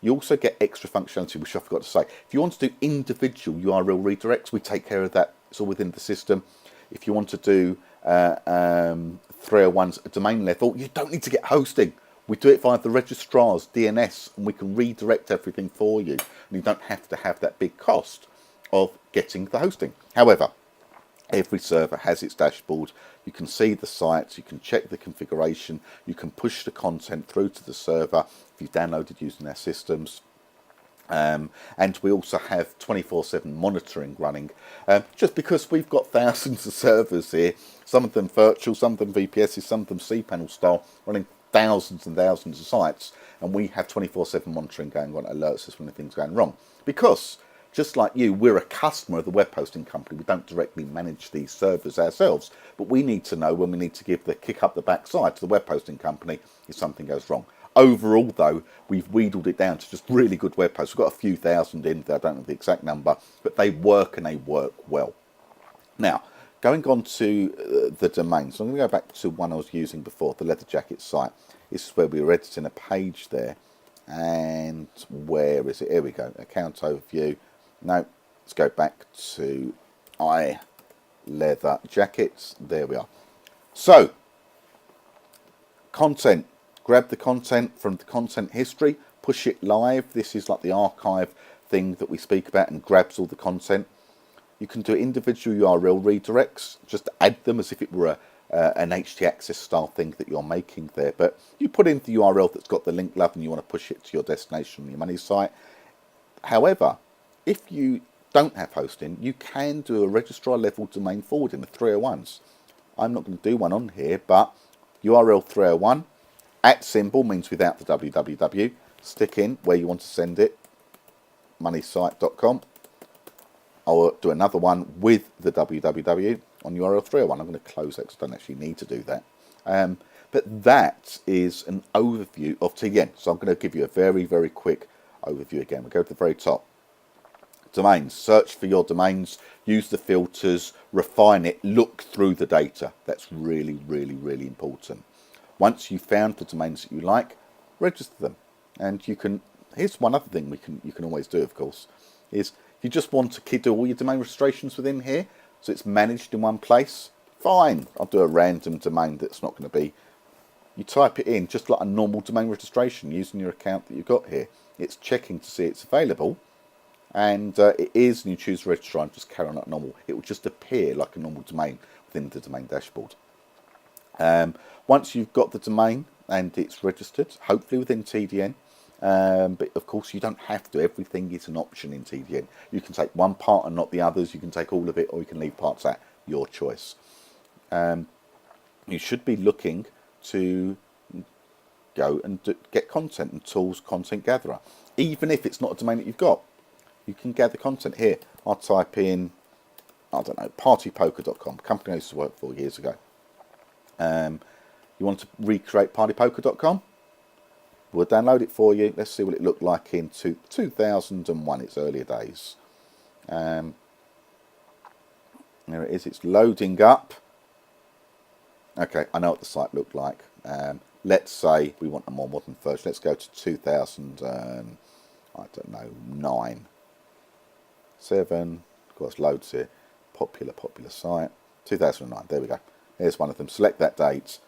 [SPEAKER 1] you also get extra functionality, which I forgot to say. If you want to do individual URL redirects, we take care of that. It's all within the system. If you want to do 301s at domain level, you don't need to get hosting. We do it via the registrar's DNS, and we can redirect everything for you. And you don't have to have that big cost of getting the hosting. However, every server has its dashboard. You can see the sites, you can check the configuration, you can push the content through to the server if you've downloaded using our systems. And we also have 24/7 monitoring running, just because we've got thousands of servers here, some of them virtual, some of them VPSs, some of them cPanel style, running thousands and thousands of sites, and we have 24/7 monitoring going on, alerts us when anything's going wrong. Because, just like you, we're a customer of the web hosting company. We don't directly manage these servers ourselves, but we need to know when we need to give the kick up the backside to the web hosting company if something goes wrong. Overall, though, we've wheedled it down to just really good web hosts. We've got a few thousand in there, I don't know the exact number, but they work and they work well. Now, going on to the domains, I'm going to go back to one I was using before, the Leather Jacket site. This is where we were editing a page there. And where is it? Here we go, account overview. No, let's go back to Leather Jackets. There we are. So, content. Grab the content from the content history, push it live. This is like the archive thing that we speak about and grabs all the content. You can do individual URL redirects, just add them as if it were an htaccess style thing that you're making there. But you put in the URL that's got the link love and you want to push it to your destination on your money site. However, if you don't have hosting, you can do a registrar level domain forwarding, the 301s. I'm not going to do one on here, but URL 301 @ means without the www. Stick in where you want to send it, moneysite.com. I'll do another one with the www on URL 301. I'm going to close that because I don't actually need to do that. But that is an overview of TN. So I'm going to give you a very, very quick overview again. We'll go to the very top. Domains. Search for your domains. Use the filters. Refine it. Look through the data. That's really, really, really important. Once you've found the domains that you like, register them. And you can, here's one other thing you can always do, of course, is If you just want to do all your domain registrations within here, so it's managed in one place, fine. I'll do a random domain that's not going to be. You type it in just like a normal domain registration using your account that you've got here. It's checking to see it's available, and it is, and you choose registrar and just carry on like normal. It will just appear like a normal domain within the domain dashboard. Once you've got the domain and it's registered, hopefully within TDN, but of course you don't have to. Everything is an option in TDN. You can take one part and not the others. You can take all of it, or you can leave parts out. Your choice. You should be looking to go and get content and tools content gatherer. Even if it's not a domain that you've got, you can gather content here. I'll type in, I don't know, partypoker.com, company I used to work for years ago. You want to recreate partypoker.com? We'll download it for you. Let's see what it looked like in 2001, its earlier days. There it is, it's loading up. Okay, I know what the site looked like. Let's say we want a more modern version. Let's go to 2000, I don't know, 9. 7, of course, loads here. Popular site. 2009, there we go. There's one of them. Select that date.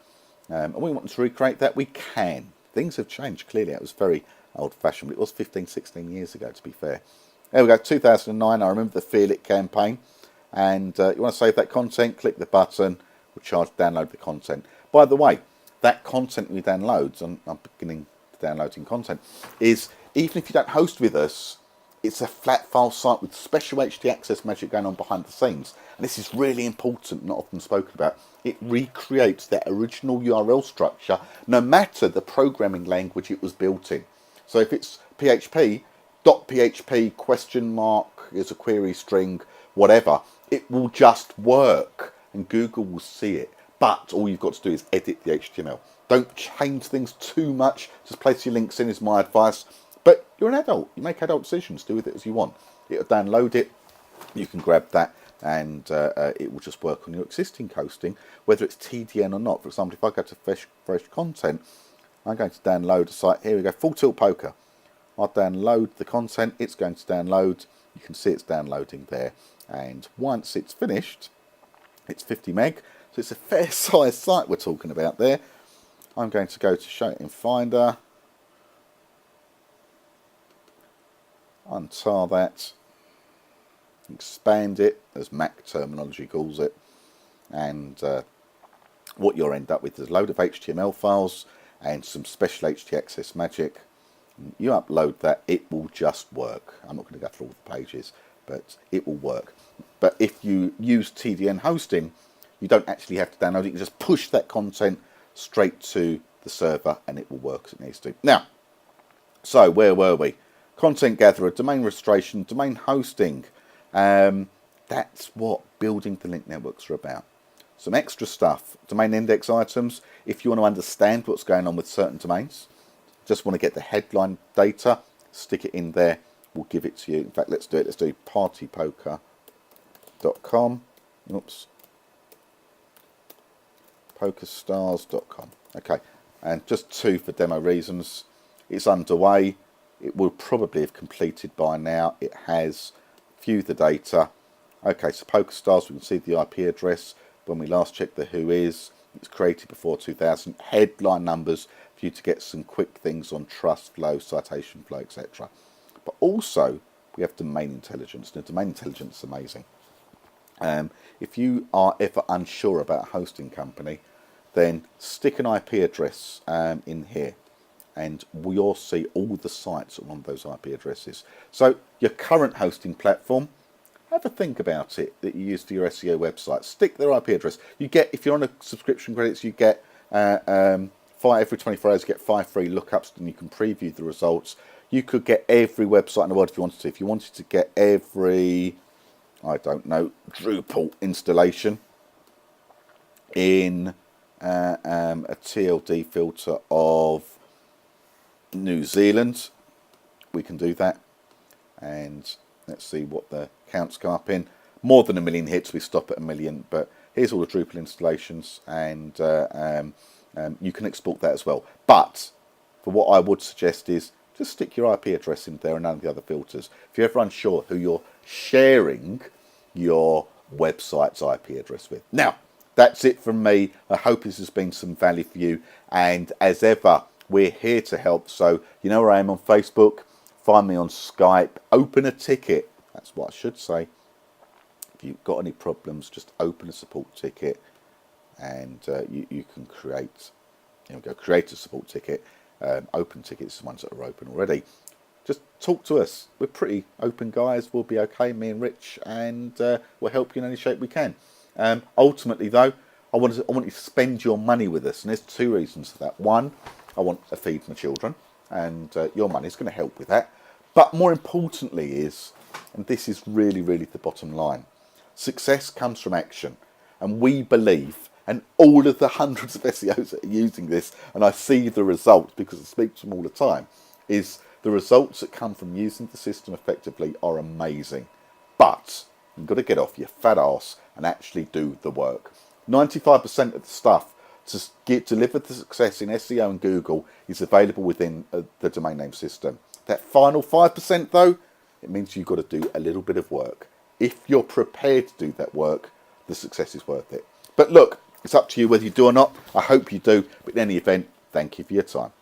[SPEAKER 1] And we want to recreate that. We can. Things have changed, clearly. It was very old-fashioned, but it was 15, 16 years ago, to be fair. There we go, 2009. I remember the Feel It campaign. And you want to save that content, click the button. We'll charge download the content. By the way, that content we download, and I'm beginning downloading content, is even if you don't host with us, it's a flat file site with special HT access magic going on behind the scenes. And this is really important, not often spoken about. It recreates that original URL structure, no matter the programming language it was built in. So if it's PHP, .php, question mark, is a query string, whatever, it will just work and Google will see it. But all you've got to do is edit the HTML. Don't change things too much. Just place your links in is my advice. But you're an adult. You make adult decisions. Do with it as you want. It'll download it. You can grab that and it will just work on your existing hosting, whether it's TDN or not. For example, if I go to fresh content, I'm going to download a site. Here we go, Full Tilt Poker. I'll download the content. It's going to download. You can see it's downloading there. And once it's finished, it's 50 meg. So it's a fair size site we're talking about there. I'm going to go to show it in Finder. Untar that. Expand it, as Mac terminology calls it. And what you'll end up with is a load of HTML files and some special HT-access magic. You upload that, it will just work. I'm not going to go through all the pages, but it will work. But if you use TDN hosting, you don't actually have to download it. You can just push that content straight to the server and it will work as it needs to. Now, so where were we? Content gatherer, domain registration, domain hosting. That's what building the link networks are about. Some extra stuff, domain index items. If you want to understand what's going on with certain domains, just want to get the headline data, stick it in there, we'll give it to you. In fact, let's do it. Let's do partypoker.com. Oops. Pokerstars.com. Okay, and just 2 for demo reasons. It's underway. It will probably have completed by now. It has. View the data. Okay, so PokerStars, we can see the IP address. When we last checked the who is, it's created before 2000. Headline numbers for you to get some quick things on trust flow, citation flow, etc. But also, we have domain intelligence. Now, domain intelligence is amazing. If you are ever unsure about a hosting company, then stick an IP address in here. And we'll see all the sites on those IP addresses. So your current hosting platform, have a think about it that you use for your SEO website. Stick their IP address. You get, if you're on a subscription credits, you get every 24 hours, you get 5 free lookups, and you can preview the results. You could get every website in the world if you wanted to. If you wanted to get every, I don't know, Drupal installation in a TLD filter of New Zealand, we can do that. And let's see what the counts come up in. More than 1 million hits, we stop at 1 million, but here's all the Drupal installations, and you can export that as well. But for what I would suggest is just stick your IP address in there and none of the other filters. If you're ever unsure who your sharing your website's IP address with. Now, that's it from me. I hope this has been some value for you. And as ever, we're here to help. So you know where I am on Facebook. Find me on Skype. Open a ticket. That's what I should say. If you've got any problems, just open a support ticket, and you can create. Create a support ticket. Open tickets, the ones that are open already. Just talk to us. We're pretty open guys. We'll be okay, me and Rich, and we'll help you in any shape we can. Ultimately, though, I want you to spend your money with us, and there's two reasons for that. One, I want to feed my children, and your money is going to help with that. But more importantly is, and this is really, really the bottom line, success comes from action. And we believe, and all of the hundreds of SEOs that are using this, and I see the results because I speak to them all the time, is the results that come from using the system effectively are amazing. But you've got to get off your fat ass and actually do the work. 95% of the stuff to deliver the success in SEO and Google is available within the domain name system. That final 5% though, it means you've got to do a little bit of work. If you're prepared to do that work, the success is worth it. But look, it's up to you whether you do or not. I hope you do. But in any event, thank you for your time.